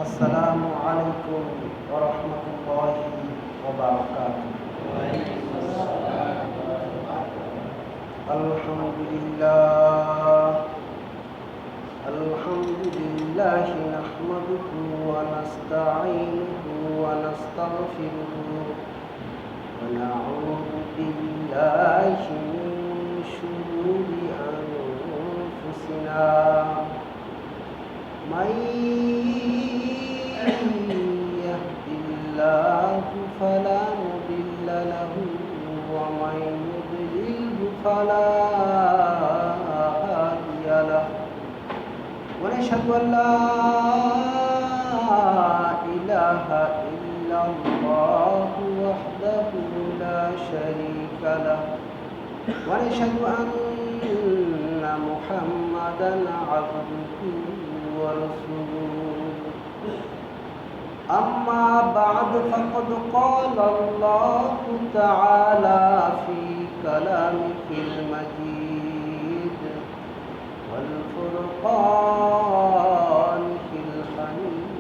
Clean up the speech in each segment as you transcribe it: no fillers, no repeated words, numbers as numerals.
আসসালামু আলাইকুম ওয়া রাহমাতুল্লাহি ওয়া বারাকাতুহু। আলহামদুলিল্লাহি নাহমাদুহু ওয়া নাস্তাঈনুহু ওয়া নাস্তাগফিরুহু ওয়া নাউযু বিল্লাহি মিন শুরুরি আনফুসিনা من يهد الله فلا مضل له ومن يضلله فلا هادي له ونشهد أن لا إله إلا الله وحده لا شريك له ونشهد أن محمدا عبده ورسوله أما بعد فقد قال الله تعالى في كلامه المجيد والفرقانه الحميد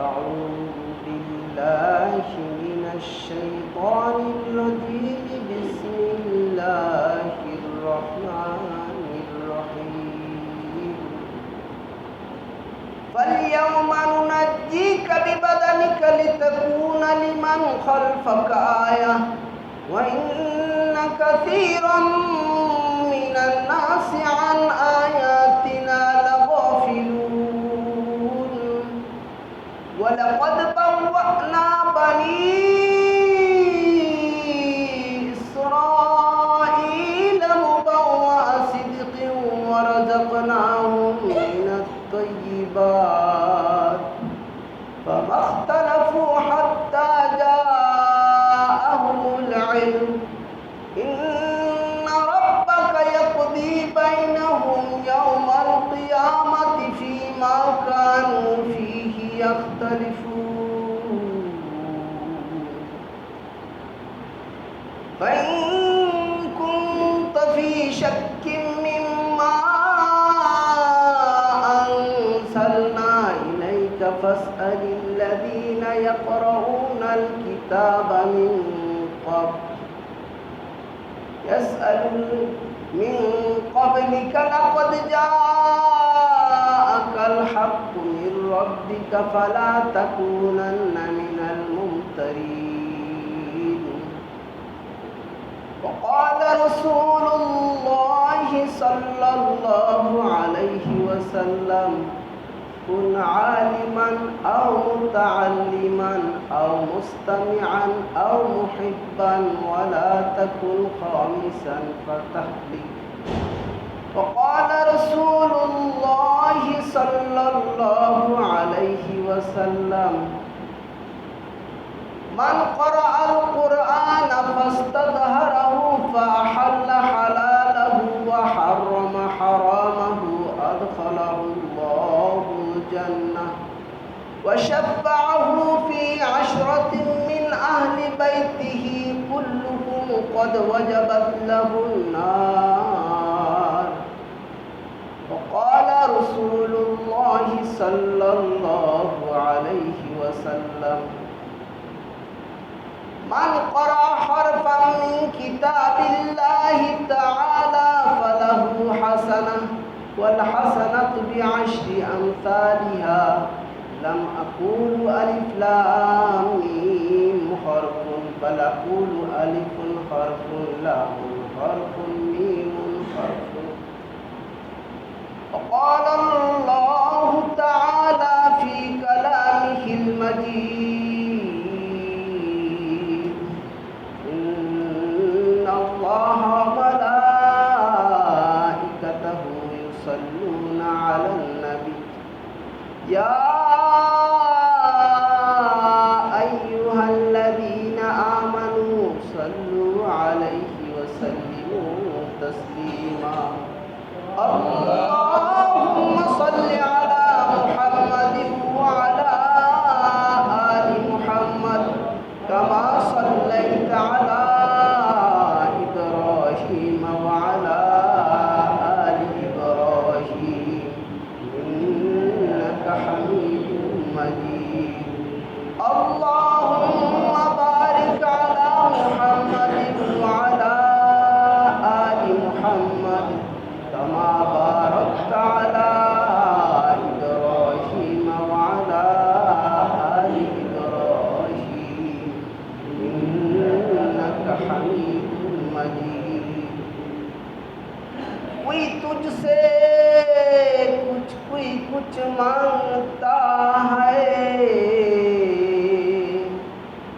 أعوذ بالله من الشيطان الرجيم بسم الله الرحمن الرحيم فاليوم ننجيك ببدنك لتكون لمن خلفك آية وإن كثيرا من الناس عن آياتنا لغافلون ولقد بوأنا بني إسرائيل مبوأ صدق ورزقناهم من الطيبات فما اختلفوا حتى جاءهم العلم إن ربك يقضي بينهم يوم القيامة فيما كانوا فيه يختلفون فإن كنت في شك مما أنزلنا إليك فاسأل الذين يقرؤون الكتاب من قبلك لقد جاءك الحق من ربك فلا تكونن من الممترين وقال رسول الله صلى الله عليه وسلم كن عالما أو متعلما أو مستمعا أو محبا ولا تكن خامسا فتهلك وقال رسول الله صلى الله عليه وسلم من قرأ القرآن فاستظهره فأحل حلاله وحرم حرامه أدخله الله الجنة وشفعه في 10 من أهل بيته كلهم قد وجبت له النار وقال رسول الله صلى الله عليه وسلم من قرأ حرفا من كتاب الله تعالى فله حسنة والحسنة ب10 أمثالها لم أقول ألف لام ميم حرف بل أقول ألف حرف لام حرف ميم حرف وقال الله تعالى في كلامه المجيد إن الله وملائكته يصلون على النبي يا أيها الذين آمنوا صلوا عليه وسلموا تسليما اللهم صل على محمد وعلى آل محمد كما صليت على إبراهيم وعلى آل إبراهيم कोई तुझसे कुछ मांगता है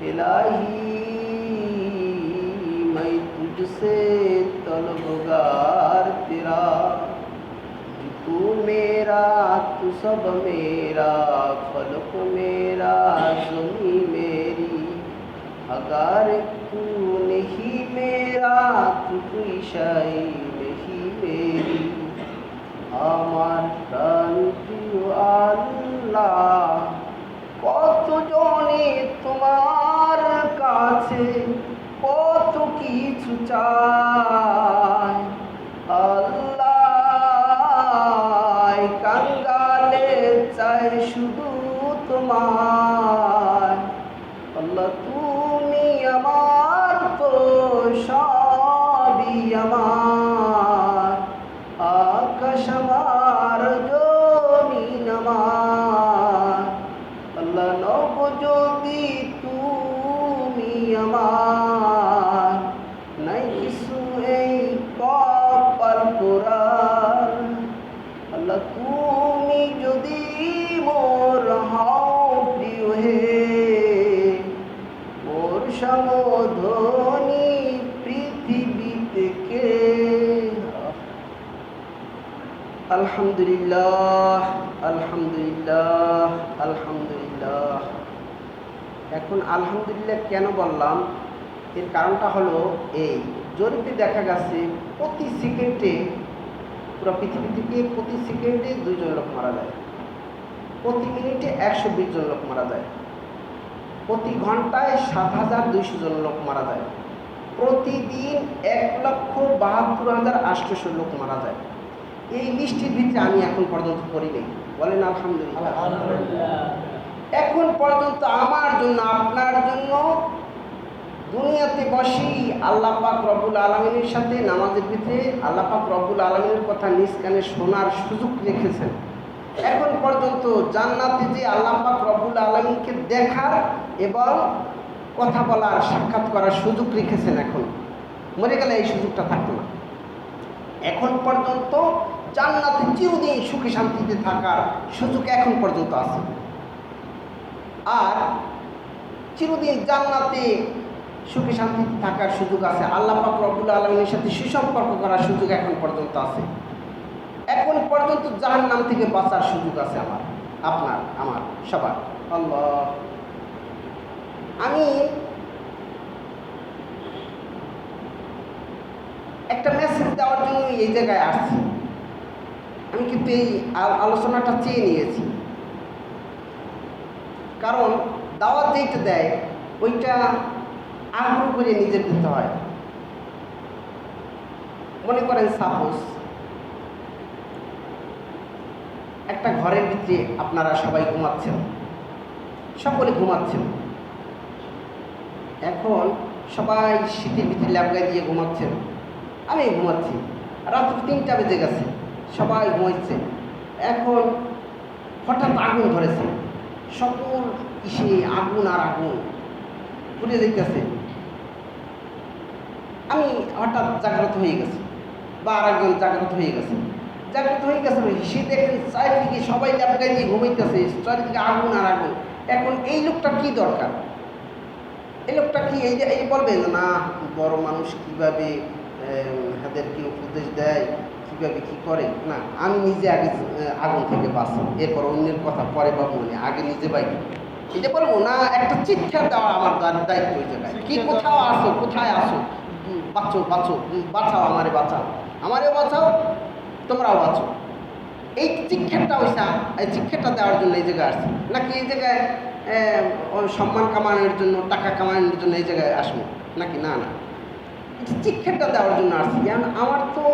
इलाही मैं तुझसे तलबगार तेरा तू मेरा तू सब मेरा फलक मेरा ज़मी मेरी अगर तू नहीं मेरा तू कोई शय नहीं मेरी আমার প্রাণ প্রিয় আল্লাহ কত জনে তোমার কাছে কত কিছু চায় আল্লাহ কাঙ্গালে চায় শুধু তোমার আল্লাহ তুমি আমার তো সবই আমার আকাশ আমার জমিন আমার আল্লাহ নব যদি তুমি আমার নাই কিছু এই কপাল পোড়ার আল্লাহ তুমি যদি মোর হও প্রিয় হে মোর সমধনী পৃথিবীতে কে আলহামদুলিল্লাহ আলহামদুলিল্লাহ আলহামদুলিল্লাহ। এখন আলহামদুলিল্লাহ কেন বললাম, এর কারণটা হলো এই জরিপে দেখা গেছে প্রতি সেকেন্ডে পুরো পৃথিবী থেকে প্রতি সেকেন্ডে 2 জন লোক মারা যায়, প্রতি মিনিটে 120 জন লোক মারা যায়, প্রতি ঘন্টায় 7,200 জন লোক মারা যায়, প্রতিদিন 1,72,800 লোক মারা যায়। এই লিস্টের ভিতরে আমি এখন পর্যন্ত পড়ি নেই, বলেন আলহামদুলিল্লাহ। এখন পর্যন্ত আমার জন্য আপনার জন্য দুনিয়াতে বসেই আল্লাহ পাক রব্বুল আলামিনের সাথে নামাজের ভিতরে আল্লাহ পাক রব্বুল আলামিনের কথা নিজ কানে শোনার সুযোগ রেখেছেন। এখন পর্যন্ত জান্নাতে যে আল্লাহ পাক রব্বুল আলামিনকে দেখার এবং কথা বলার সাক্ষাৎ করার সুযোগ রেখেছেন। এখন মরে গেলে এই সুযোগটা থাকতো না। এখন পর্যন্ত জান্নাতে চিরদিন সুখে শান্তিতে থাকার সুযোগ এখন পর্যন্ত আছে। আর চিরদিন জান্নাতে সুখে শান্তিতে থাকার সুযোগ আছে, আল্লাহ পাক রব্বুল আলামিনের সাথে সুসম্পর্ক করার সুযোগ এখন পর্যন্ত আছে। এখন পর্যন্ত জাহান্নাম থেকে বাঁচার সুযোগ আছে আমার, আপনার, আমার, সবার। আল্লাহ, আমি একটা মেসেজ দেওয়ার জন্য এই জায়গায় আসছি। আমি কিন্তু এই আলোচনাটা চেয়ে নিয়েছি, কারণ দাওয়াত যেটা দেয় ওইটা আগ্রহ করে নিজের দিতে হয়। মনে করেন সাপোজ একটা ঘরের ভিতরে আপনারা সবাই ঘুমাচ্ছেন, সকলে ঘুমাচ্ছেন। এখন সবাই শীতের ভিতরে ল্যাবগায় দিয়ে ঘুমাচ্ছেন, আমি ঘুমাচ্ছি। রাত 3টা বেজে গেছে, সবাই ঘুমাচ্ছে। এখন হঠাৎ আগুন ধরেছে, সকল ইসে আগুন আর আগুন পুড়ে যেতেছে। আমি হঠাৎ জাগ্রত হয়ে গেছি, বা আরেকজন জাগ্রত হয়ে গেছে। সে দেখেন চারিদিকে সবাই ল্যাবগায় দিয়ে ঘুমাইতেছে, চারিদিকে আগুন আর আগুন। এখন এই লোকটা কি দরকার? এই লোকটা কি এই বলবে না বড় মানুষ কীভাবে হাদেরকে উপদেশ দেয়, কীভাবে কী করে? না, আমি নিজে আগে আগুন থেকে বাঁচি, এরপর অন্যের কথা পরে পাবো, মানে আগে নিজে বাইক এটা বলবো না। একটা চিৎকার দেওয়া আমার দায়িত্ব ওই জায়গায়। কি কোথাও আসো, কোথায় আসো, বাঁচো বাঁচো, বাঁচাও আমারে, বাঁচাও আমারেও, বাঁচাও তোমরাও বাঁচো। এই চিৎকারটা হয়েছে, এই চিৎকারটা দেওয়ার জন্য এই জায়গায় আসছে, নাকি এই জায়গায় সম্মান কামানোর জন্য, টাকা কামানোর জন্য এই জায়গায় আসবো নাকি? না না, চিৎকারটা দেওয়ার জন্য আসছি। কারণ আমার তো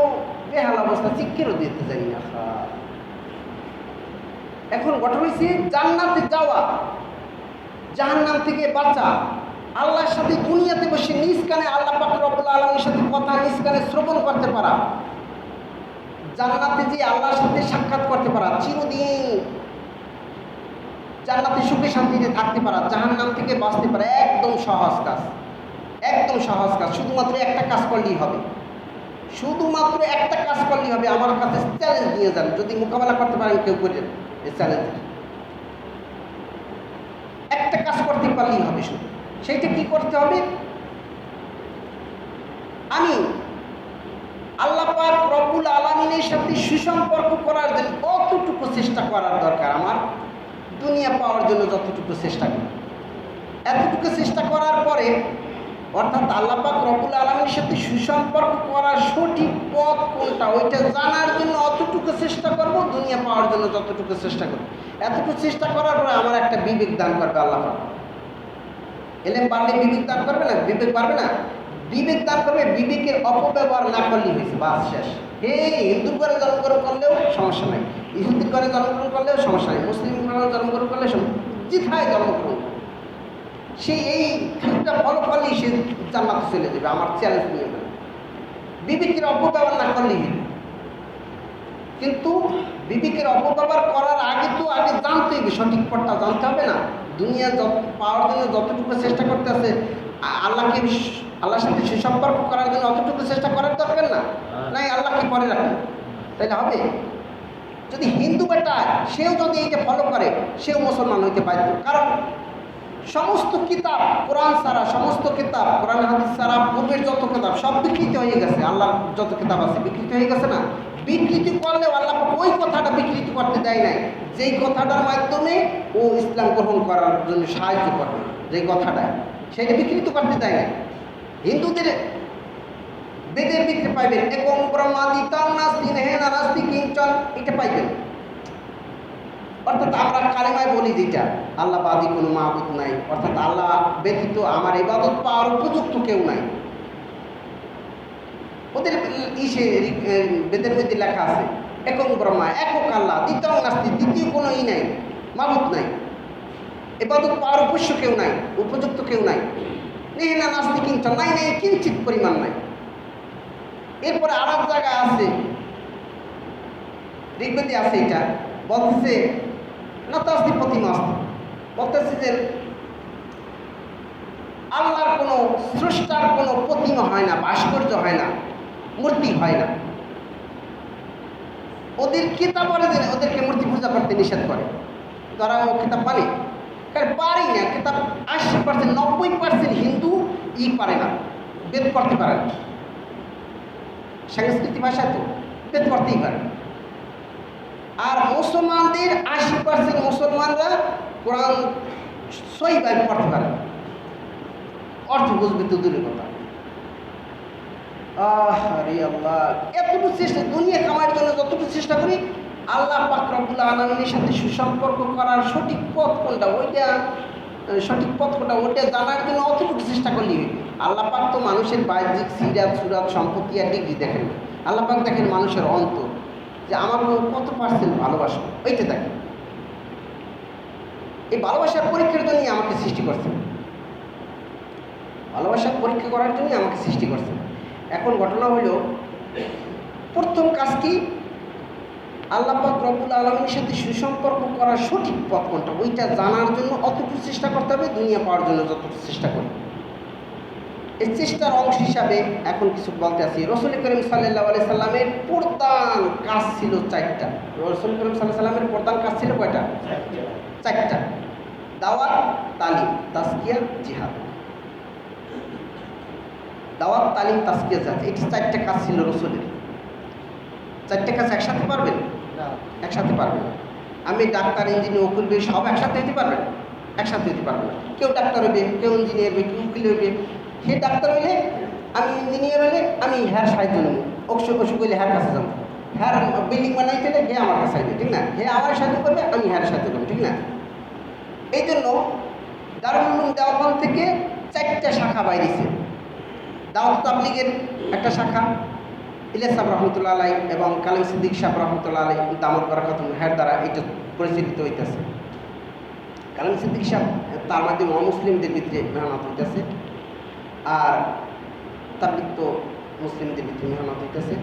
বেহাল অবস্থা, চিৎকারও দিতে জানি না। এখন ঘটনা হয়েছে জান্নাতে যাওয়া, জাহান্নাম থেকে বাঁচা, আল্লাহর সাথে দুনিয়াতে বসে নিজ কানে আল্লাহ পাক রব্বুল আলামিনের সাথে কথা নিজ কানে শ্রবণ করতে পারা, জান্নাতে যে আল্লাহর সাথে সাক্ষাৎ করতে পারা, চিরদিন জান্নাতে সুখে শান্তিতে থাকতে পারা, জাহান্নাম থেকে বাঁচতে পারা, একদম সহজ কাজ, একদম সহজ কাজ। শুধুমাত্র একটা কাজ করলেই হবে, শুধুমাত্র একটা কাজ করলেই হবে, আমার কাছে চ্যালেঞ্জ নিয়ে যান, যদি মোকাবেলা করতে পারেন কেউ করেন এই চ্যালেঞ্জের। একটা কাজ করতে পারলেই হবে, শুধু সেইটা কি করতে হবে, আমি আল্লাহ পাক রব্বুল আলামিনের সাথে সুসম্পর্ক করার জন্য কতটুকু চেষ্টা করার দরকার, আমার দুনিয়া পাওয়ার জন্য যতটুকু চেষ্টা করি, এতটুকু চেষ্টা করার পরে অর্থাৎ আল্লাহ পাক রব্বুল আলামিনের সাথে সুসম্পর্ক করার সঠিক পথ কোনটা ওইটা জানার জন্য অতটুকু চেষ্টা করব, দুনিয়া পাওয়ার জন্য যতটুকু চেষ্টা করব। এতটুকু চেষ্টা করার পরে আমার একটা বিবেক দান করবে আল্লাহ পাক। এলেম বাড়লে বিবেক দান করবে না, বিবেক বাড়বে না, বিবেক দান করবে, বিবেকের অপব্যবহার না করলেই হয়েছে, বাস শেষ। হে হিন্দু করে জন্মগ্রহণ করলেও সমস্যা নাই, ইহুদি করে জন্মগ্রহণ করলেও সমস্যা নেই, মুসলিম করে জন্মগ্রহণ করলে জিথায় জন্মগ্রহণ, সে এই ঠিকটা ফলো করলেই সে জান্নাতে চলে যাবে, আমার চ্যালেঞ্জ নিয়ে যাবে। বিবেকের অপব্যবহার না করলেই হবে। কিন্তু বিবেকের অপব্যবহার করার আগে তো আগে জানতে হবে, সঠিক পথটা জানতে হবে না। দুনিয়া পাওয়ার জন্য যতটুকু চেষ্টা করতে আছে, আল্লাহকে আল্লাহর সাথে সুসম্পর্ক করার জন্য অতটুকু চেষ্টা করার দরকার না, নাই আল্লাহকে পরে রাখেন, তাইলে হবে। যদি হিন্দু বেটা সেও যদি এইটা ফলো করে, সেও মুসলমান হইতে বাধ্য। কারণ সমস্ত কিতাব কোরআন ছাড়া, সমস্ত কিতাব কোরআন হাদিস ছাড়া পূর্বের যত কিতাব সব বিকৃত হয়ে গেছে। আল্লাহর যত কিতাব আছে বিকৃত হয়ে গেছে না, বিকৃতি করলেও আল্লাহ ওই কথাটা বিকৃতি করতে দেয় নাই, যেই কথাটার মাধ্যমে ও ইসলাম গ্রহণ করার জন্য সাহায্য করবে, যেই কথাটা সেটা বিকৃত করতে দেয় নাই। হিন্দুদের বেদের ভিতরে পাইবেন একং ব্রহ্মাদিতাং নাস্তি নেহেনা নাস্তি কিঞ্চন, এটা পাইবেন। অর্থাৎ আমরা কালেমায় বলি যেটা আল্লাহ বাদী কোনো মাবুদ নাই, অর্থাৎ আল্লাহ ব্যতীত আমার ইবাদত পাওয়ার উপযুক্ত কেউ নাই। ওদের বেদের মধ্যে লেখা আছে একং ব্রহ্মা, একক আল্লাহ, দ্বিতীয় নাস্তি, দ্বিতীয় কোনো নাই, মাবুদ নাই, ইবাদত পাওয়ার উপস্য কেউ নাই, উপযুক্ত কেউ নাই। নেহেনা নাস্তি কিঞ্চন, নাই নাই কিঞ্চিত পরিমাণ নাই। এরপরে আর এক জায়গা আছে, ঋগ্বেদে আছে, এটা বলতেছে না তো আস্তি প্রতিমা আস্তি, বলতেছে যে আল্লাহর কোনো স্রষ্টার কোনো প্রতিমা হয় না, ভাস্কর্য হয় না, মূর্তি হয় না। ওদের কিতাব ওদেরকে মূর্তি পূজা করতে নিষেধ করে, তারা ও কিতাব মানে কারণ পারি না, কিতাব 80% 90% হিন্দু পারে না, বেদ করতে পারে না, সংস্কৃতি ভাষা তো বেদ করতেই পারে। আর মুসলমানদের 80% মুসলমানরা কোরআন সহিভাবে পড়তে পারে, অর্থ বুঝবে তো দূরের কথা। আরে আল্লাহ, এতটুকু চেষ্টা দুনিয়া কামার জন্য যতটুকু চেষ্টা করি, আল্লাহ পাক রব্বুল আলামিনের সাথে সুসম্পর্ক করার সঠিক পথ কোনটা, ওইটা সঠিক পথ কোনটা ওইটা জানার জন্য অতটুকু চেষ্টা করলেই হবে। আল্লাহ পাক তো মানুষের বাহ্যিক সিরাত সুরাত সম্পত্তি আর ডিগ্রি দেখেন না, আল্লাহ পাক দেখেন মানুষের অন্তর, যে আমার কত পার্সেন্ট ভালোবাসা, ওইটা দেখেন। এই ভালোবাসার পরীক্ষার জন্যই আমাকে সৃষ্টি করছেন, ভালোবাসার পরীক্ষা করার জন্যই আমাকে সৃষ্টি করছেন। এখন ঘটনা হইল, প্রথম কাজ কি, আল্লাহ পাক রব্বুল আলামিনের সাথে সুসম্পর্ক করার সঠিক পথ কোনটা ওইটা জানার জন্য অতটুকু চেষ্টা করতে হবে, দুনিয়া পাওয়ার জন্য যতটুকু চেষ্টা করি। এই চেষ্টার অংশ হিসাবে এখন কিছু বলতে আসি। রাসূল করিম সাল্লাল্লাহু আলাইহি সাল্লামের প্রধান কাজ ছিল 4টা। রাসূল করিম সাল্লাল্লাহু আলাইহি সাল্লামের প্রধান কাজ ছিল কয়টা? 4টা। দাওয়াত, তালিম, তাজকিয়া, জিহাদ। দাওয়াত, তালিম, তাজকিয়া, জিহাদ, এই 4টা কাজ ছিল রাসূলের। 4টা কাজ একসাথে পারবেন না, একসাথে পারবেন না। আমি ডাক্তার, ইঞ্জিনিয়ার, উকিল সব একসাথে হতে পারবেন? একসাথে হতে পারবেন না। কেউ ডাক্তার হইবে, কেউ ইঞ্জিনিয়ার হইবে, কেউ উকিল হইবে। সে ডাক্তার হইলে, আমি ইঞ্জিনিয়ার হইলে আমি হ্যার সাহায্য নেব, অসুখ অসুখ হইলে হ্যার কাছে যাবো, হ্যার বিল্ডিং বানাইতে হলে হে আমার কাছে আসবে, ঠিক না? হে আমার সাহায্য করবে, আমি হ্যার সাহায্য করবো, ঠিক না? এই জন্য দারুল উলুম দেওবন্দ থেকে 4টা শাখা বাইরেছে। দাওয়াত তাবলীগের একটা শাখা, ইলিয়াস সাহেব রহমতুল্লাহ আলাই এবং কালাম সিদ্দিক সাহেব রহমতুল্লাহ আলাই দামত বারাকাতুহু হ্যার দ্বারা এটা পরিচালিত হইতেছে। কালাম সিদ্দিক সাহেব তার মাধ্যমে মুসলিমদের ভিতরে মেহনত হইতেছে, আর তাবলীগ তো মুসলিমদের ভিতরে মেহনত হইতেছে।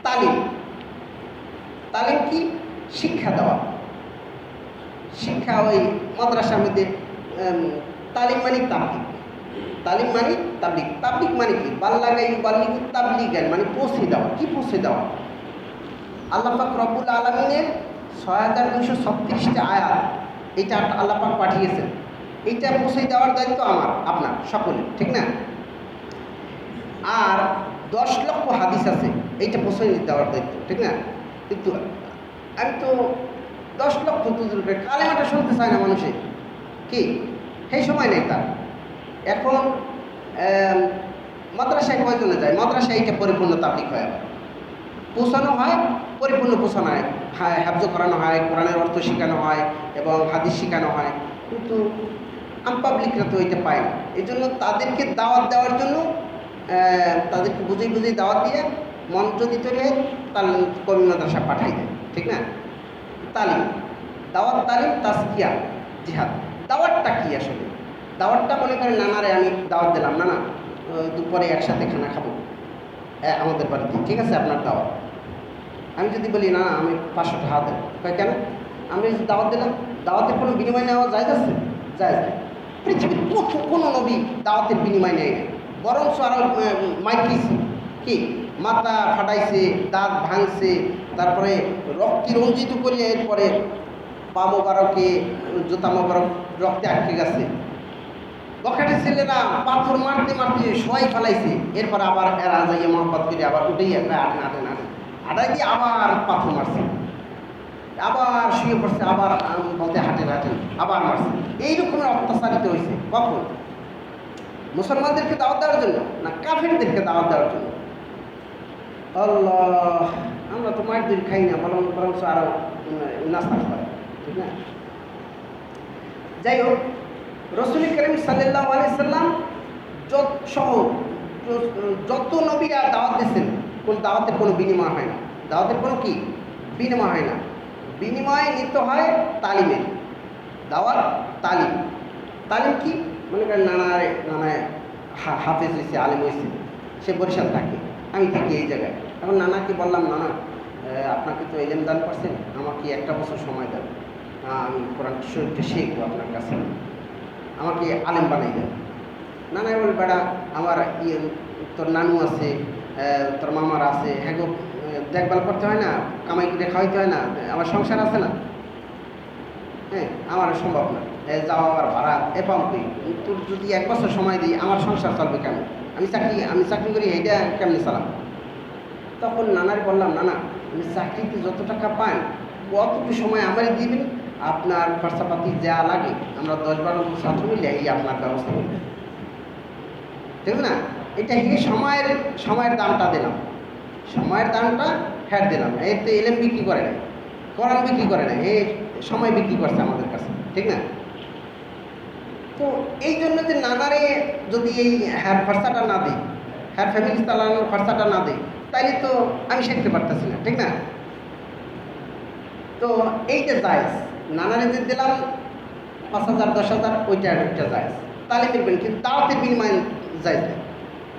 তালিম, তালিম কি? শিক্ষা দেওয়া, শিক্ষা। ওই মাদ্রাসার মধ্যে তালিম মানে তাবলীগ, তালিম মানে তাবলিগ। তাবলিগ মানে কি? বাল্লাগাই বাল্লিগু তাবলিগান মানে পৌঁছে দেওয়া। কি পৌঁছে দেওয়া? আল্লাহ পাক রব্বুল আলামিনের ৬,২৩৬টা আয়াত এইটা আল্লাহ পাক পাঠিয়েছেন। এইটা পৌঁছে দেওয়ার দায়িত্ব আমার, আপনার, সকলের, ঠিক না? আর ১০ লক্ষ হাদিস আছে, এইটা পৌঁছে দেওয়ার দায়িত্ব, ঠিক না? কিন্তু আমি তো ১০ লক্ষ তুজুরকে কালেমাটা শুনতে চায় না মানুষে। কি সেই সময় নেই তার। এখন মাদ্রাসায় কয়জনে যায়? মাদ্রাসায় এইটা পরিপূর্ণ তাবলিগ হয়, আবার পৌঁছানো হয়, পরিপূর্ণ পৌঁছানো হয়, হাফজ করানো হয়, কোরআনের অর্থ শেখানো হয় এবং হাদিস শেখানো হয়। কিন্তু পাবলিকরা তো এটা পায় না। এই জন্য তাদেরকে দাওয়াত দেওয়ার জন্য তাদেরকে বুঝেই বুঝেই দাওয়াত দিয়ে মন যদি তৈরি হয় তাহলে কমি মাদ্রাসা পাঠাই দেয়, ঠিক না? তালিম, দাওয়াত, তালিম, তাজকিয়া, জিহাদ। দাওয়াতটা কি আসলে? দাওয়াতটা মনে করেন নানারে আমি দাওয়াত দিলাম, না দুপুরে একসাথে খানা খাবো আমাদের বাড়িতে, ঠিক আছে, আপনার দাওয়াত। আমি যদি বলি না আমি 500 টাকা দেব, কেন? আমি দাওয়াত দিলাম, দাওয়াতের কোনো বিনিময় নেওয়া যায়? আছে? যায়। পৃথিবীর কোনো নবী দাওয়াতের বিনিময় নেয় না, বরঞ্চ আরও মাইকিয়েছে। কি মাথা ফাটাইছে, দাঁত ভাঙছে, তারপরে রক্তে রঞ্জিত করলে এরপরে পা মোবারকে, জুতা মোবারক রক্তে আটকে গেছে। বখাটে ছেলেরা পাথর মারতে মারতে সবাই ফেলাইছে, এরপর আবার এরা যাইয়ে মহব্বত করে আবার উঠেই আটাই দিয়ে আবার পাথর মারছে, আবার শুয়ে পড়ছে, আবার বলতে হাঁটেন আবার মারছে। এইরকমের অত্যাচারিত হয়েছে। কখন? মুসলমানদেরকে দাওয়াত দেওয়ার জন্য না কাফেরদেরকে দাওয়াত দেওয়ার জন্য? আল্লাহ, আমরা তো মায়ের খাই না, বরঞ্চ আরও নাস্তা করে, ঠিক না? যাই হোক, রাসূল করিম সাল্লাল্লাহু আলাইহি সাল্লাম যত নবীরা দাওয়াত দিয়েছেন, কোন দাওয়াতের কোনো বিনিময় হয় না। দাওয়াতের কোনো কি বিনিময় হয় না। বিনিময় নিতে হয় তালিমের। দাওয়াত, তালিম। তালিম কি? মনে করেন নানায় হাফেজ হয়েছে, আলেম হয়েছে, সে বরিশাল থাকে, আমি থাকি এই জায়গায়। এখন নানাকে বললাম, নানা আপনাকে তো এলেম দান করছেন, আমাকে 1 বছর সময় দেন, আমি কোরআন শরীফটা শিখবো আপনার কাছে, আমাকে আলেম বানাই দেন। নানাই বলে, বেড়া আমার তোর নানু আছে, তোর মামার আছে, হ্যাঁ গো, দেখভাল করতে হয় না, কামাই করে খাওয়াইতে হয় না, আমার সংসার আছে না, হ্যাঁ আমার সম্ভব না, যাওয়া আবার ভাড়া পাম কই, তোর যদি 1 বছর সময় দিই আমার সংসার চলবে কেমন? আমি চাকরি করি, এইটা কেমনি চালাম? তখন নানার বললাম, নানা আপনি চাকরিতে যত টাকা পান কতটুকু সময় আমারই দিবেন, আপনার খরচাপাতি যা লাগে আমরা 10-12 ছাত্র মিলে এই আপনার ব্যবস্থা করব, ঠিক না? এটা এই সময়ের দামটা দিলাম, সময়ের দামটা ফ্যাট দিলাম। এই তো এলএম বিক্রি করে না, কোরআন বিক্রি করে না, এই সময় বিক্রি করছে আমাদের কাছে, ঠিক না? তো এই জন্য যে নানারে যদি এই খরচাটা না দিই, ফ্যামিলি চালানোর খরচাটা না দিই, তাইলে তো আমি শিখতে পারতেছি না, ঠিক না? তো এইটা জায়েজ, নানারে যে দিলাম 5,000 10,000, ওইটা জায়েজ, তাহলে দেখবেন। কিন্তু দাওয়াতের বিনিময় জায়েজ নেই।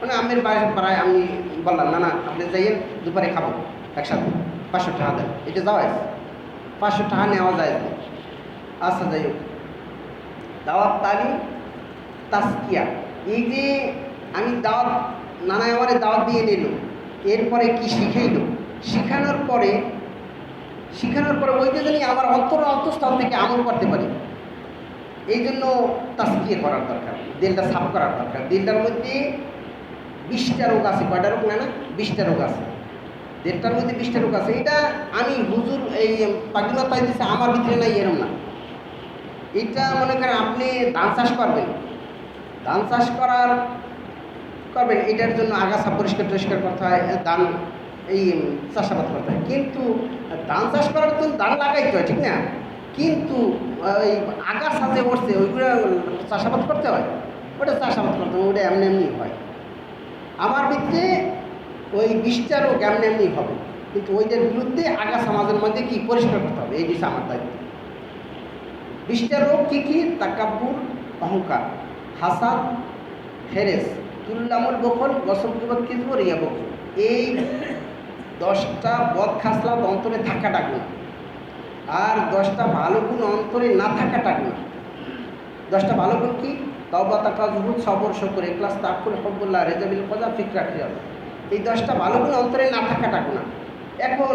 মানে আমের পাড়ায় আমি বললাম, নানা আপনি যাইয়েন, দুপুরে খাবো একসাথে, 500 টাকা দেন, এটা জায়েজ। 500 টাকা নেওয়া জায়েজ নেই। আচ্ছা, যাই হোক, দাওয়াত, তালিম, তাজকিয়া, এই যে আমি দাওয়াত, নানা আমারে দাওয়াত দিয়ে নিল, এরপরে কি শিখাইল, শিখানোর পরে ওইটা জানি আমার অন্তঃস্থল থেকে আমল করতে পারি, এই জন্য তাজকিয়া করার দরকার, দিলটা সাফ করার দরকার। দিলটার মধ্যে 20টা রোগ আছে, কয়টা রোগ? না 20টা রোগ আছে, দিলটার মধ্যে 20টা রোগ আছে। এটা আমি হুজুর এই পাগিমতায় দিচ্ছে, আমার ভিতরে নাই এরম না। এটা মনে করেন আপনি ধান চাষ করবেন, এটার জন্য আগাছা পরিষ্কার করতে হয়, ধান এই চাষাবাদ করতে হয়। কিন্তু ধান চাষ করার জন্য ধান লাগাইতে হয়, ঠিক না? কিন্তু ওই আগাছা যে উঠছে ওইগুলো চাষাবাদ করতে হয়, ওটা চাষাবাদ করতে হয়, ওটা এমনি হয়। আমার ভিতরে ওই 20টা রোগ এমনি হবে, কিন্তু ওইটার বিরুদ্ধে আগাছা মাঝের মধ্যে কি পরিষ্কার করতে হবে, এই বিষয়ে আমার দায়িত্ব। 20টা রোগ কী কী? তাকাব্বুর, অহংকার, হাসাদ, হেরেস, তুল্লামুল বখল, গসব যুবক কিসব, রিয়া বখল। এই 10টা বদ খাসলাত অন্তরে থাকাটা গুণ, আর 10টা ভালো গুণ অন্তরে না থাকাটা গুণ। 10টা ভালো গুণ কি? তাওবা, তাকওয়া, জুহুদ, সবর, শুকর, ইখলাস, তাওয়াক্কুল, হুব্বুল্লাহ, রিজা বিল কদা, ফিকরা, খিয়াল, এই 10টা ভালো গুণ অন্তরে না থাকাটা গুনাহ। এখন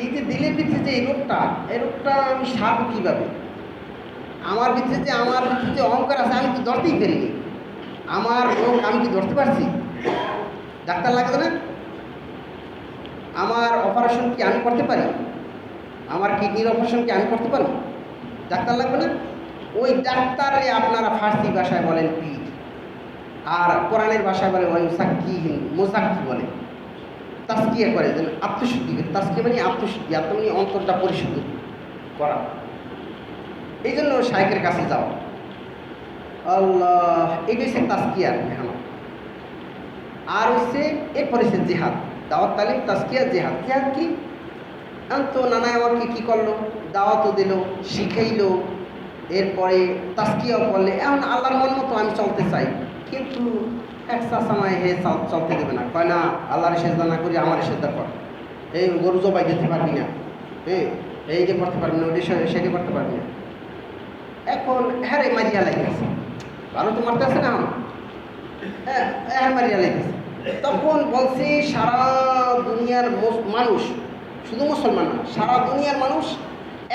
এই যে দিলের ভিতরে যে এই রোগটা আমি সারবো কীভাবে? আমার ভিতরে যে অহংকার আছে আমি তো ধরতেই পারিনি। আমার রোগ আমি কি ধরতে পারছি? ডাক্তার লাগবে না? আমার অপারেশন কি আমি করতে পারি? আমার কিডনির অপারেশন কি আমি করতে পারি? ডাক্তার লাগবে না? ওই ডাক্তারে আপনারা ফার্সি ভাষায় বলেন পীর, আর কোরআনের ভাষায় বলে ওই মোজাক্কি বলে, তাস্কিয়া করে, যেন আত্মশুদ্ধি করে। তাস্কিয়া মানে আত্মশুদ্ধি, মানে অন্তরটা পরিশুদ্ধ করা। এই জন্য শাইখের কাছে যাও। আল্লাহ, এই হচ্ছে তাস্কিয়ার মেহনত। আর হচ্ছে এরপরে সে জেহাদ, দাওয়াত, তালিম, তাস্কিয়া, জেহাদ। জেহাদ কি? তো নানায় আমাকে কী করলো, দাওয়াতও দিল, শিখাইলো, এরপরে তাস্কিয়াও করলে। এখন আল্লাহর মন মতো আমি চলতে চাই, কিন্তু এক সময় চলতে দেবে না, কয় না আল্লাহর সেজদা না করি আমার সেজদা কর, এই গরু জবাই দিতে পারবি না, এই যে করতে পারবি না, ওই সেটা করতে পারবি না। এখন হ্যাঁ রে মারিয়া লাগতেছে, ভালো তো মারতে আছে না, হ্যাঁ মারিয়া লাগতেছে। তখন বলছে সারা দুনিয়ার মানুষ, শুধু মুসলমান না, সারা দুনিয়ার মানুষ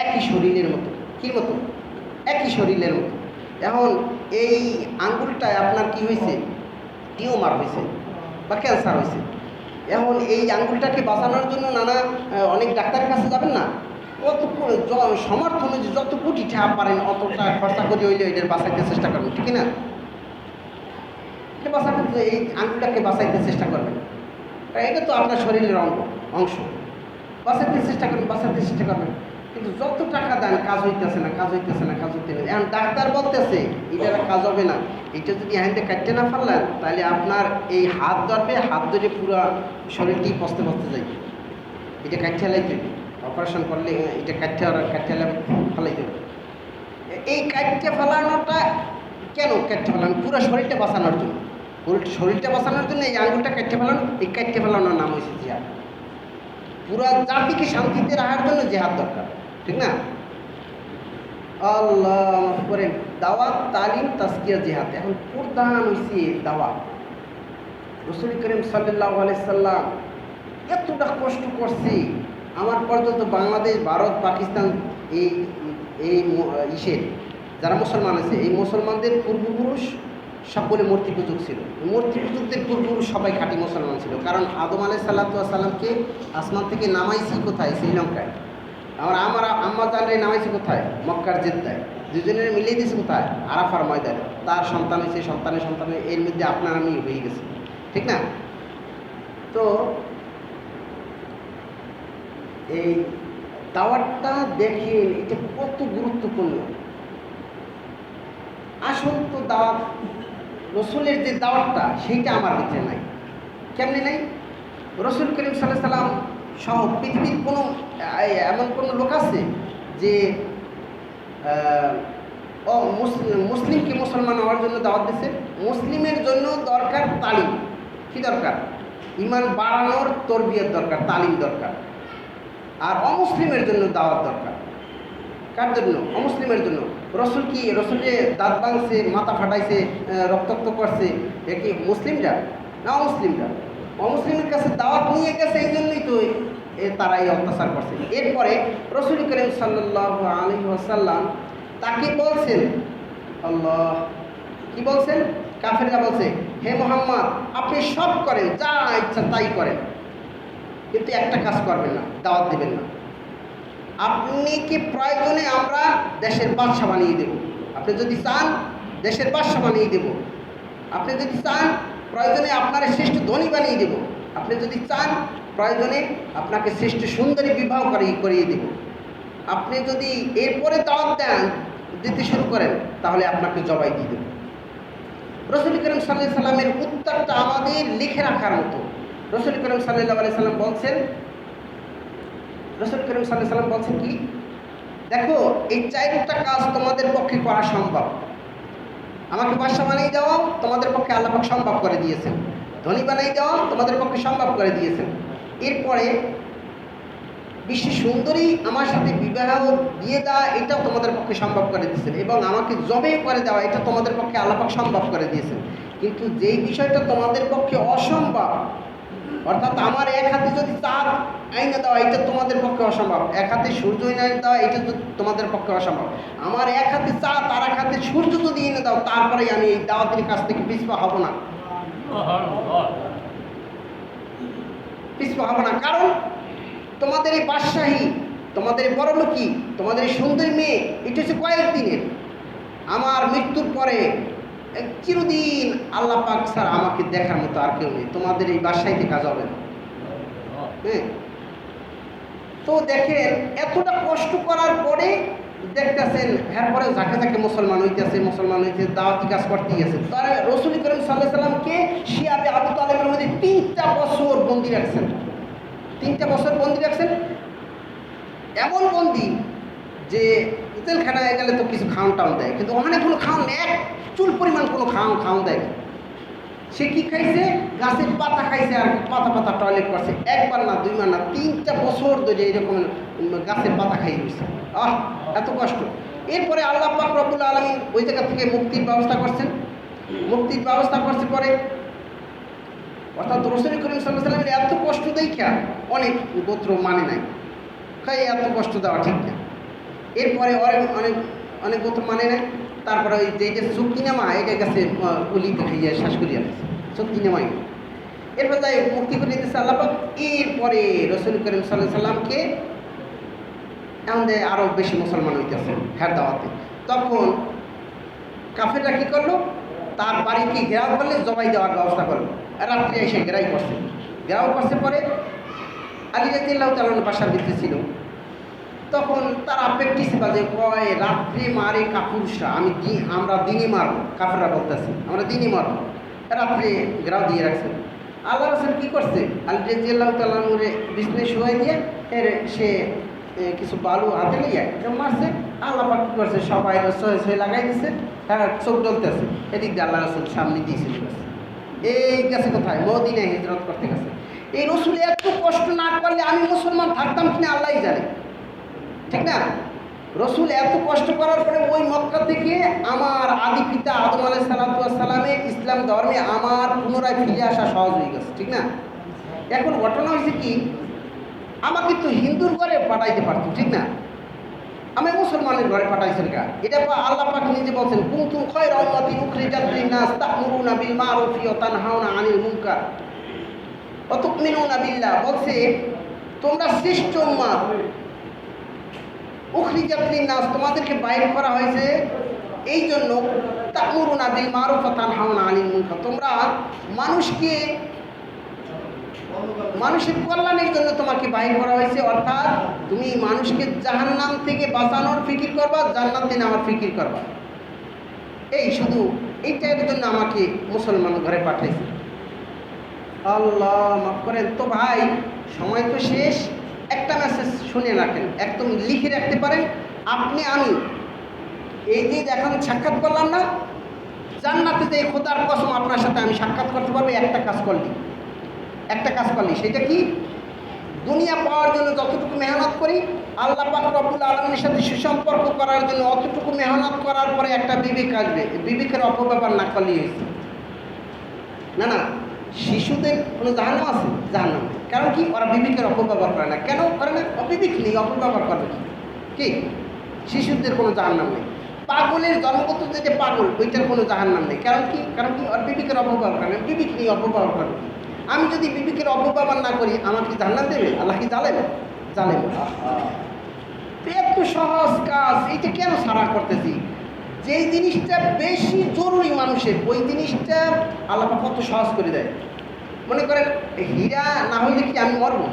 একই শরীরের মতো। কী মতো? একই শরীরের মতো। এখন এই আঙ্গুলটায় আপনার কি হয়েছে? টিউমার হয়েছে বা ক্যান্সার হয়েছে। এখন এই আঙ্গুলটাকে বাঁচানোর জন্য অনেক ডাক্তারের কাছে যাবেন না, অত সমর্থ অনুযায়ী যত কোটি টাকা পারেন অতটা খরচা করে হইলে এটার বাঁচাইতে চেষ্টা করবেন, ঠিক না? এটা বাঁচাতে, এই আঙ্গুলটাকে বাঁচাইতে চেষ্টা করবেন, এটা তো আপনার শরীরের অংশ। বাঁচাইতে চেষ্টা করবেন, কিন্তু যত টাকা দেন কাজ হইতেছে না। এখন ডাক্তার বলতেছে এটা কাজ হবে না, এটা যদি হ্যান্ডে কাটতে না পারলেন তাহলে আপনার এই হাত ধরে পুরো শরীরটি পচতে যাই, এটা কাটতে ফেলাইতে হবে। অপারেশন করলে এটা কাটতে ফেলাইতে হবে। এই কাটতে ফেলানোটা কেন কাটতে ফেলানো? পুরো শরীরটা বাঁচানোর জন্য। এই আঙ্গুলটা কাটতে ফেলানো, এই কাটতে ফেলানোর নাম হয়েছে জিহাদ। পুরা জাতিকে শান্তিতে রাখার জন্য জিহাদ দরকার, ঠিক না? আল্লাহ করেন। দাওয়াত, তালিম, তাস্কিয়া, জিহাদ। এখন প্রধান হয়েছে দাওয়াত। রাসূল করিম সাল্লাল্লাহু আলাইহি সাল্লাম এতটা কষ্ট করছে, আমার পর্যন্ত বাংলাদেশ, ভারত, পাকিস্তান, এই যারা মুসলমান আছে, এই মুসলমানদের পূর্বপুরুষ সকলে মূর্তি পূজক ছিল। মূর্তি পূজকদের পূর্বপুরুষ সবাই খাঁটি মুসলমান ছিল, কারণ আদম আলাইহিসসালামকে আসমান থেকে নামাইছি কোথায়? শ্রীলঙ্কায়। আমার আম্মা জানরে নামাইছে কোথায়? মক্কার জেদ্দায়। দুজনের মিলিয়ে দিয়েছে কোথায়? আরাফার ময়দানে। তার সন্তান হয়েছে, সন্তানের, এর মধ্যে আপনার আমি হয়ে গেছে, ঠিক না? তো এই দাওয়াতটা দেখেন, এটা কত গুরুত্বপূর্ণ। আসল তো দাওয়াত, রসুলের যে দাওয়াতটা সেইটা আমার ভিতরে নাই। কেমনি নাই? রসুল করিম সাল্লাল্লাহু আলাইহি সাল্লাম সহ পৃথিবীর এমন কোনো লোক আছে যে মুসলিমকে মুসলমান হওয়ার জন্য দাওয়াত দিচ্ছে? মুসলিমের জন্য দরকার তালিম। কি দরকার? ঈমান বাড়ানোর তরবিয়ত দরকার, তালিম দরকার। আর অমুসলিমের জন্য দাওয়াত দরকার। কার জন্য? অমুসলিমের জন্য। রসুল যে দাঁত ভাঙছে, মাথা ফাটাইছে, রক্তাক্ত করছে, এ কি মুসলিমরা না অমুসলিমরা? অমুসলিমের কাছে দাওয়াত নিয়ে গেছে, এই জন্যই তো তারা এই অত্যাচার করছে। এরপরে রাসূল করিম সাল্লাল্লাহু আলাইহি ওয়াসাল্লাম তাকে বলছেন, আল্লাহ কি বলছেন? কাফেররা বলছে, হে মুহাম্মদ, আপনি সব করেন, যা ইচ্ছা তাই করেন, কিন্তু একটা কাজ করবেন না, দাওয়াত দেবেন না। আপনি কি প্রয়োজনে আমরা দেশের বাদশা বানিয়ে দেব, আপনি যদি চান দেশের বাদশা বানিয়ে দেব, আপনি যদি চান প্রয়োজনে আপনার শ্রেষ্ঠ ধনী বানিয়ে দেব, আপনি যদি চান প্রয়োজনে আপনাকে শ্রেষ্ঠ সুন্দরী বিবাহ করিয়ে দেব, আপনি যদি এরপরে দাওয়াত দিতে শুরু করেন তাহলে আপনাকে জবাই দিয়ে দেব। রাসূল করিম সাল্লাল্লাহু আলাইহি সাল্লামের উত্তরটা আমাদের লিখে রাখার মতো। রাসূল করিম সাল্লাল্লাহু আলাইহি সাল্লাম বলছেন, রাসূল করিম সাল্লাল্লাহু আলাইহি সাল্লাম বলছেন কি? দেখো, এই 4টা কাজ তোমাদের পক্ষে করা সম্ভব। আমাকে বাদশা বানিয়ে দেওয়া তোমাদের পক্ষে আল্লাহ পাক সম্ভব করে দিয়েছেন, ধনী বানিয়ে দেওয়া তোমাদের পক্ষে সম্ভব করে দিয়েছেন। এরপরে বিশ্ব সুন্দরী আমার সাথে বিবাহ দিয়ে দেওয়া এটাও তোমাদের পক্ষে সম্ভব করে দিয়েছেন, এবং আমাকে জবে করে দেওয়া এটা তোমাদের পক্ষে আল্লাহ পাক সম্ভব করে দিয়েছেন। কিন্তু যেই বিষয়টা তোমাদের পক্ষে অসম্ভব, অর্থাৎ আমার এক হাতে যদি চাঁদ আইনে দেওয়া এটা তোমাদের পক্ষে অসম্ভব, এক হাতে সূর্য এনে দেওয়া এটা তোমাদের পক্ষে অসম্ভব, আমার এক হাতে চাঁদ আর এক হাতে সূর্য যদি এনে দাও তারপরে আমি এই দাওয়াতের কাছ থেকে পিছপা হব না, পিছপা হব না। কারণ তোমাদের এই বাদশাহী, তোমাদের এই বড়লোকি, তোমাদের এই সুন্দরী মেয়ে এটা হচ্ছে কয়েকদিনের। আমার মৃত্যুর পরে চিরদিন আল্লাহ পাক ছাড়া আমাকে দেখার মতো আর কেউ নেই, তোমাদের এই বাদশাহীতে কাজ হবে না। হ্যাঁ, তো দেখেন এতটা কষ্ট করার পরে দেখতেছেন এরপরে যাকে যাকে মুসলমান হইতেছে দাওয়াতি কাজ করতেই আছে। তারা রাসূল করিম সাল্লাল্লাহু আলাইহি সাল্লামকে শিয়াবে আবু তালেবের মধ্যে 3টা বছর বন্দী রাখছেন, 3টা বছর বন্দী রাখছেন। এমন বন্দী যে জেলখানায় গেলে তো কিছু খাওয়ান টাউন দেয়, কিন্তু ওখানে কোনো খাওয়ান এক চুল পরিমাণ কোনো খাওয়ান দেয় না। সে কি খাইছে? গাছের পাতা খাইছে, আর পাতা পাতা টয়লেট করছে, একবার না দুইবার না 3টা বছর ধরে এরকম গাছের পাতা খাই দিচ্ছে। এত কষ্ট। এরপরে আল্লাহ পাক রব্বুল আলামিন ওই জায়গা থেকে মুক্তির ব্যবস্থা করছেন। মুক্তির ব্যবস্থা করছে পরে, অর্থাৎ রাসূল করিম সাল্লাল্লাহু আলাইহি ওয়াসাল্লামের এত কষ্ট দেখা অনেক গোত্র মানে নাই, খাই এত কষ্ট দেওয়া ঠিক না। এরপরে অনেক অনেক গোত্র মানে নাই। তারপরে ওই যেটা চুক্তিনামা এটা গেছে গুলিতে খাইয়া শ্বাস করিয়া গেছে, চুক্তিনামাই। এরপর তাই মুক্তি করে দিয়েছে আল্লাহ পাক। এরপরে রাসূল করিম সাল্লাল্লাহু আলাইহি সাল্লামকে আমাদের আরও বেশি মুসলমান হইতেছে হ্যাঁ দাওয়াতে। তখন কাফেররা কী করলো? তার বাড়িকে ঘেরাও করলে জবাই দেওয়ার ব্যবস্থা করলো, রাত্রে এসে ঘেরাই করছে। ঘেরাও করছে পরে আলী রাদিয়াল্লাহু তাআলা বাসার ভিতরে ছিল। তখন তারা প্র্যাকটিস বাজে কয় রাত্রে মারে কাপুরুষরা, আমরা দিনে মারব, কাফেররা বলতেছে আমরা দিনে মারব, রাত্রে ঘেরাও দিয়ে রাখছে। আল্লাহ রাসূল কী করছে? আলী রাদিয়াল্লাহু তাআলা বিছানায় শুয়াই দিয়ে সে কিছু বালু হাতে নিয়ে মারছে। আল্লাহ পাক কী করছে? সবাই সহে লাগাই দিচ্ছে, হ্যাঁ চোখ জ্বলতেছে। এদিক দিয়ে আল্লাহ রাসূল সামনে দিয়েছিল, এই গেছে কোথায়? মদিনায় হিজরত করতে গেছে। এই রাসূল এত কষ্ট না করলে আমি মুসলমান থাকতাম কিনা আল্লাহই জানে, ঠিক না? রাসূল এত কষ্ট করার পরে ওই মক্কা থেকে আমার আদি পিতা আদম আলাইহিস সালামের ইসলাম ধর্মে আমার পুনরায় ফিরে আসা সহজ হয়ে গেছে, ঠিক না? এখন ঘটনা হয়েছে কি, আমাকে তো হিন্দুর ঘরে পাঠাইতে পারতো, ঠিক না? আমি মুসলমানের ঘরে পাঠাইছেন কা? এটা আল্লাহ পাক নিজে বলছেন, কুনতুম খায়রা উম্মাতিন উখরিজাত লিন-নাস তা'মুরুনা বিল মা'রুফি ওয়া তানহাউনা আনিল মুনকার ওয়া তু'মিনুনা বিল্লাহ। বলছে তোমরা শ্রেষ্ঠ উম্মাত, উখরিজাত লিন-নাস, তোমাদেরকে বাইর করা হয়েছে এই জন্য, তা'মুরুনা বিল মা'রুফ ওয়া তানহাউনা আনিল মুনকার, তোমরা মানুষের কল্যাণের জন্য তোমাকে বাইর করা হয়েছে। অর্থাৎ তুমি মানুষকে জাহান্নাম থেকে বাঁচানোর ফিকির করবা, জান্নাতে নেওয়ার ফিকির করবা। এই শুধু এইটার জন্য আমাকে মুসলমান ঘরে পাঠাইছে। আল্লাহ মাফ করেন। তো ভাই সময় তো শেষ, একটা মেসেজ শুনে রাখেন, একদম লিখে রাখতে পারেন। আপনি আমি এই যে এখন সাক্ষাৎ করলাম না, জান্নাতে যে খোদার কসম আপনার সাথে আমি সাক্ষাৎ করতে পারবো একটা কাজ করলি, সেটা কি? দুনিয়া পাওয়ার জন্য যতটুকু মেহনত করি, আল্লাহ পাক রব্বুল আলামিনের সাথে সুসম্পর্ক করার জন্য অতটুকু মেহনত করার পরে একটা বিবেক আসবে। বিবেকের অপব্যবহার না করলেই হয়েছে। না, শিশুদের কোনো জাহান্নাম আছে? জাহান্নাম। কারণ কি? ওরা বিবেকের অপব্যবহার করে না। কেন করে না? অবিবেক নেই, অপব্যবহার করবে কি? শিশুদের কোনো জাহান্নাম নেই। পাগলের জন্মগত যে পাগল, ওইটার কোনো জাহান্নাম নেই। কারণ কি? ওর বিবেকের অপব্যবহার করে না। বিবেক নেই, অপব্যবহার করবে। আমি যদি বিবেকের অপব্যবহার না করি, আমার কি জান্নাত দেবে? আল্লাহ কি জানেন? এত সহজ কাজ, এইটা কেন সারা করতেছি? যেই জিনিসটা বেশি জরুরি মানুষের, ওই জিনিসটা আল্লাহ কত সহজ করে দেয়। মনে করেন হীরা না হইলে কি আমি মরবো?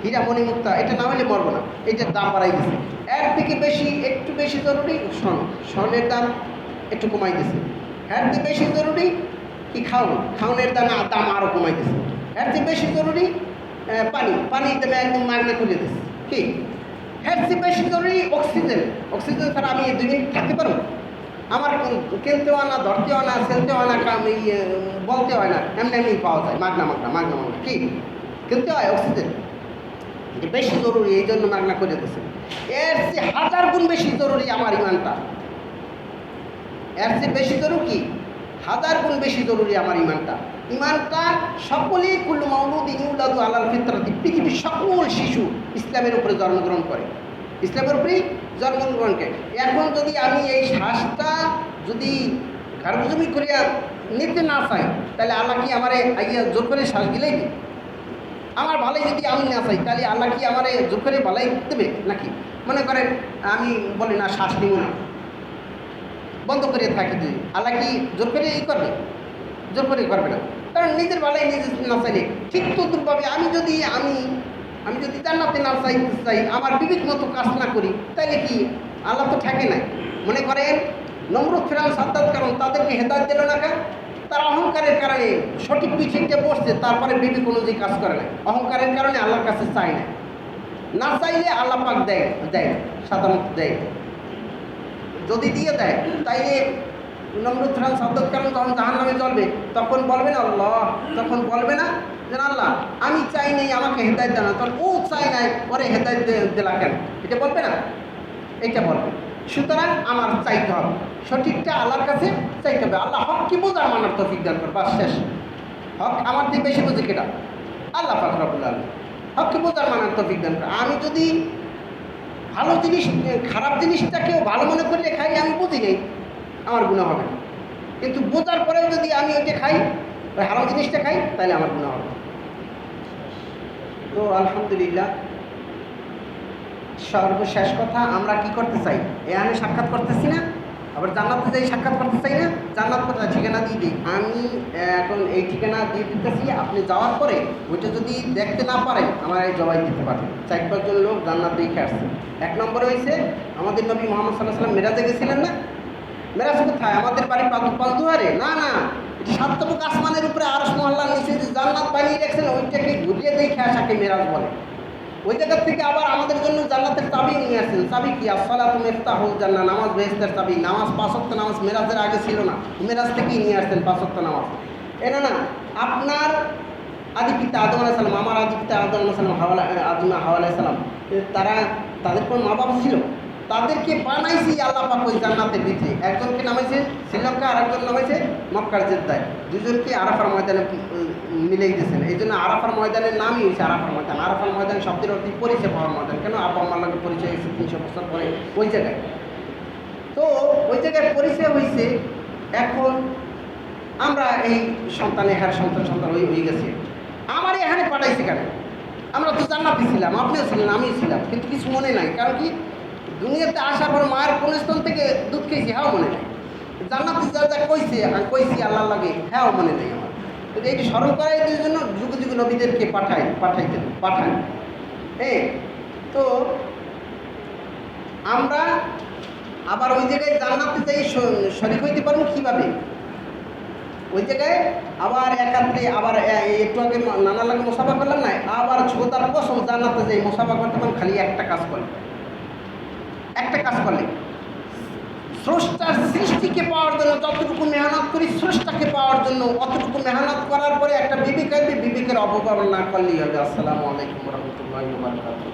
হীরা মণিমুক্তা এটা না হইলে মরবো না, এইটার দাম বাড়াই দিছে। এর থেকে একটু বেশি জরুরি স্বর্ণের দাম একটু কমাই দিছে। এর থেকে বেশি জরুরি কি? খাওনের দাম আরও কমাই দিছে। এর থেকে বেশি জরুরি পানির দামে একদম মাগনা করে দিছে। কি? এর থেকে বেশি জরুরি অক্সিজেন ছাড়া আমি 2 মিনিট থাকতে পারবো? আমার কিনতেও না, ধরতেও না, সেলতেও না, বলতে হয় না, এমনি পাওয়া যায় মাগনা। কি কিনতে হয়? অক্সিজেন। এটা বেশি জরুরি, এই জন্য মাগনা করে দিয়েছে। এর চেয়ে 1000 গুণ বেশি জরুরি আমার ইমানটা। এর চেয়ে বেশি জরুরি কি? 1000 গুণ বেশি জরুরি আমার ইমানটা। ইমানটা সকলেই কুল্লু মাউলুদিন ইউলাদু আলাল ফিতরাতি, পৃথিবীর সকল শিশু ইসলামের উপরে জন্মগ্রহণ করে, ইসলামের উপরেই জন্মগ্রহণ করে। এখন যদি আমি এই শ্বাসটা যদি গার্ভজমি করিয়া নিতে না চাই, তাহলে আল্লাহ কি আমারে আইয়া জোর করে শ্বাস দিলেই? আমার ভালোই যদি আমি না চাই, তাহলে আল্লাহ কি আমারে জোর করে ভালোই দেবে নাকি? মনে করেন আমি বলি না শ্বাস নিব না, বন্ধ করে থাকি, যদি আল্লাহ কি জোর করে এই করবে? জোর করে করবে না, কারণ নিজের ভালোই নিজে না চাইলে। ঠিক তদ্রুপভাবে আমি যদি জান্নাতে না চাই, আমার বিবেক মতো কাজ না করি, তাহলে কি আল্লাহ তো থাকে নাই? মনে করেন নমরুদ, ফিরআউন, সাদ্দাত, কারণ তাদেরকে হেদায়েত দিল না কেন? তার অহংকারের কারণে সঠিক পিছিয়ে বসছে, তারপরে বিবেক অনুযায়ী কাজ করে না। অহংকারের কারণে আল্লাহর কাছে চায় না চাইলে আল্লাহ পাক দেয় সাধারণত দেয়। যদি দিয়ে দেয়, তাইলে নমরুদ, ফিরআউন, সাদ্দাত, কারণ যখন জাহান্নামে জ্বলবে, তখন বলবে না আল্লাহ, তখন বলবে না যে আল্লাহ আমি চাই নাই, আমাকে হেদায়েত দেয় না, তখন ও চাই নাই, পরে হেদায়েত দিলা কেন? এটা বলবে না, এইটা বলবে। সুতরাং আমার চাইতে হবে, সঠিকটা আল্লাহর কাছে চাইতে হবে। আল্লাহ হক কি বোঝার মানার তৌফিক দান করবে, বাস শেষ। হক আমার দিয়ে বেশি বুঝে কেটা? আল্লাহ পাক রব্বুল আলামিন হক কি বোঝার মানার তৌফিক দান করে। আমি যদি ভালো জিনিস খারাপ জিনিসটাকেও ভালো মনে করলে খাই, আমি বুঝি নেই, আমার গুনাহ হবে না। কিন্তু বোঝার পরেও যদি আমি ওইটা খাই, ওই হারাম জিনিসটা খাই, তাহলে আমার গুনাহ হবে। তো আলহামদুলিল্লাহ, সর্বশেষ কথা, আমরা কি করতে চাই? আমি সাক্ষাৎ করতেছি না, আবার জান্নাতে যাই সাক্ষাৎ করতে চাই না। জান্নাত কোথায়? ঠিকানা দিয়ে দিই। আমি এখন এই ঠিকানা দিয়ে দিতেছি, আপনি যাওয়ার পরে ওইটা যদি দেখতে না পারেন, আমার এই জবাই দিতে পারেন। 4-5 জন লোক জান্নাত দেখে আসছে। 1 নম্বরে হয়েছে আমাদের নবী মুহাম্মদ সাল্লাল্লাহু আলাইহি ওয়াসাল্লাম মেরাজে গেছিলেন না? মেরাজ কোথায়? আমাদের বাড়ি পাঁচদুয়ারে? না, এটি 7 তবক আসমানের উপরে আরশ মহল্লার নিচে যে জান্নাত বানিয়ে রেখেছেন, ওইটাকে ঘুরিয়ে দেখে আসাকে মেরাজ বলে। ওই জায়গার থেকে আবার আমাদের জন্য জান্নাতের চাবি নিয়ে আসছেন। চাবি কি? আসসালাতু মিফতাহুল জান্নাহ, নামাজ বেহেশতের চাবি। নামাজ 5 ওয়াক্ত নামাজ মেরাজের আগে ছিল না, মেরাজ থেকেই নিয়ে আসছেন 5 ওয়াক্ত নামাজ। না, আপনার আদি পিতা আদম আলাইহিস সালাম, আমার আদি পিতা আদম আলাইহিস সালাম, হাওয়া আলাইহিস সালাম, তাদের কোনো মা বাবা ছিল? তাদেরকে বানাইছি আল্লাহ পাক ওই জান্নাতের ভিতরে। একজনকে নামাইছে শ্রীলঙ্কা, আর একজন নামাইছে মক্কার জেদ্দায়। দুজনকে আরাফার ময়দানে মিলেই দিয়েছেন। এই জন্য আরাফার ময়দানের নামই হয়েছে আরাফার ময়দান। আরাফার ময়দান শব্দের অর্থে পরিচয় পাওয়ার ময়দান। কেন? আব্বা আম্মার লগে পরিচয় হয়েছে 300 বছর পরে ওই জায়গায়। তো ওই জায়গায় পরিচয় হয়েছে। এখন আমরা এই সন্তান হয়ে গেছে। আমার এখানে পাঠাইছে কেন? আমরা তো জান্নাতে ছিলাম, আপনিও ছিলেন, আমিও ছিলাম, কিন্তু কিছু মনে নাই। কারণ কি? দুনিয়াতে আসার পর মায়ের কোন স্তন থেকে দুধ খেয়েছি, হ্যাঁ মনে নেই। জান্নাতে যা কইছি আল্লাহ লাগে, হ্যাঁ মনে নেই আমার। তো এইটি স্মরণ করাই জন্য যুগ যুগ নবীদেরকে পাঠান। হ্যাঁ, তো আমরা আবার ওই জায়গায় জান্নাতে যাই শরীক হইতে পারবো কীভাবে? ওই জায়গায় আবার একাত্রে আবার একটু আগে নানা লাগে মোসাফা করলাম না, আবার ছোটার কসম জান্নাতে যাই মোসাফা করতে পারেন খালি একটা কাজ করলে স্রষ্টার সৃষ্টিকে পাওয়ার জন্য যতটুকু মেহনত করি, স্রষ্টাকে পাওয়ার জন্য অতটুকু মেহনত করার পরে একটা বিবেক আসবে, বিবেকের অবকরণ না করলেই হবে। আসসালামু আলাইকুম ওয়া রাহমাতুল্লাহি ওয়া বারাকাতুহু।